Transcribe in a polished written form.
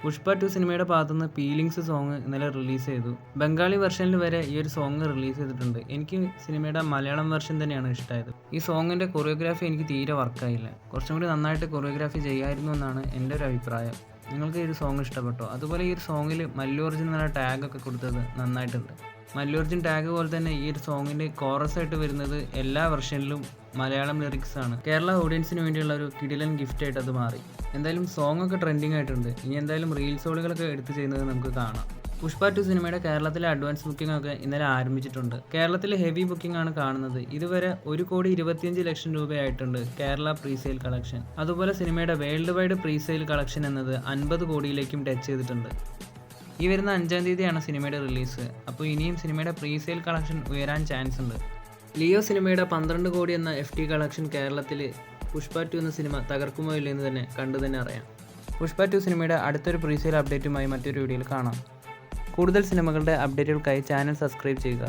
പുഷ്പ 2 സിനിമയുടെ ഭാഗത്തുനിന്ന് feelings song ഇന്നലെ റിലീസ് ചെയ്തു. ബംഗാളി വെർഷനിൽ വരെ ഈ ഒരു സോങ് റിലീസ് ചെയ്തിട്ടുണ്ട്. എനിക്ക് സിനിമയുടെ മലയാളം വെർഷൻ തന്നെയാണ് ഇഷ്ടമായത്. ഈ സോങ്ങിൻ്റെ കൊറിയോഗ്രാഫി എനിക്ക് തീരെ വർക്കായില്ല. കുറച്ചും കൂടി നന്നായിട്ട് കൊറിയോഗ്രാഫി ചെയ്യായിരുന്നു എന്നാണ് എൻ്റെ ഒരു അഭിപ്രായം. നിങ്ങൾക്ക് ഈ ഒരു സോങ് ഇഷ്ടപ്പെട്ടോ? അതുപോലെ ഈ ഒരു സോങ്ങിൽ മല്ലു അർജുൻ എന്നുള്ള ടാഗൊക്കെ കൊടുത്തത് നന്നായിട്ടുണ്ട്. മല്ലു അർജുൻ ടാഗ് പോലെ തന്നെ ഈ ഒരു സോങ്ങിൻ്റെ കോറസ് ആയിട്ട് വരുന്നത് എല്ലാ വെർഷനിലും മലയാളം ലിറിക്സ് ആണ്. കേരള ഓഡിയൻസിന് വേണ്ടിയുള്ള ഒരു കിടിലൻ ഗിഫ്റ്റ് ആയിട്ട് അത് മാറി. എന്തായാലും സോങ് ഒക്കെ ട്രെൻഡിങ് ആയിട്ടുണ്ട്. ഇനി എന്തായാലും റീൽസുകളൊക്കെ എടുത്ത് ചെയ്യുന്നത് നമുക്ക് കാണാം. പുഷ്പ 2 സിനിമയുടെ കേരളത്തിലെ അഡ്വാൻസ് ബുക്കിംഗ് ഒക്കെ ഇന്നലെ ആരംഭിച്ചിട്ടുണ്ട്. കേരളത്തിലെ ഹെവി ബുക്കിംഗ് ആണ് കാണുന്നത്. ഇതുവരെ 1,25,00,000 രൂപയായിട്ടുണ്ട് കേരള പ്രീസെയിൽ കളക്ഷൻ. അതുപോലെ സിനിമയുടെ വേൾഡ് വൈഡ് പ്രീസെയിൽ കളക്ഷൻ എന്നത് 50 കോടിയിലേക്കും ടച്ച് ചെയ്തിട്ടുണ്ട്. ഈ വരുന്ന 5-ാം തീയതിയാണ് സിനിമയുടെ റിലീസ്. അപ്പോൾ ഇനിയും സിനിമയുടെ പ്രീസെയിൽ കളക്ഷൻ ഉയരാൻ ചാൻസ് ഉണ്ട്. ലിയോ സിനിമയുടെ 12 കോടി എന്ന FT കളക്ഷൻ കേരളത്തിൽ പുഷ്പ 2 എന്ന സിനിമ തകർക്കുമോ ഇല്ലെന്ന് തന്നെ കണ്ടു തന്നെ അറിയാം. പുഷ്പ 2 സിനിമയുടെ അടുത്തൊരു പ്രീസെയിൽ അപ്ഡേറ്റുമായി മറ്റൊരു വീഡിയോയിൽ കാണാം. കൂടുതൽ സിനിമകളുടെ അപ്ഡേറ്റുകൾക്കായി ചാനൽ സബ്സ്ക്രൈബ് ചെയ്യുക.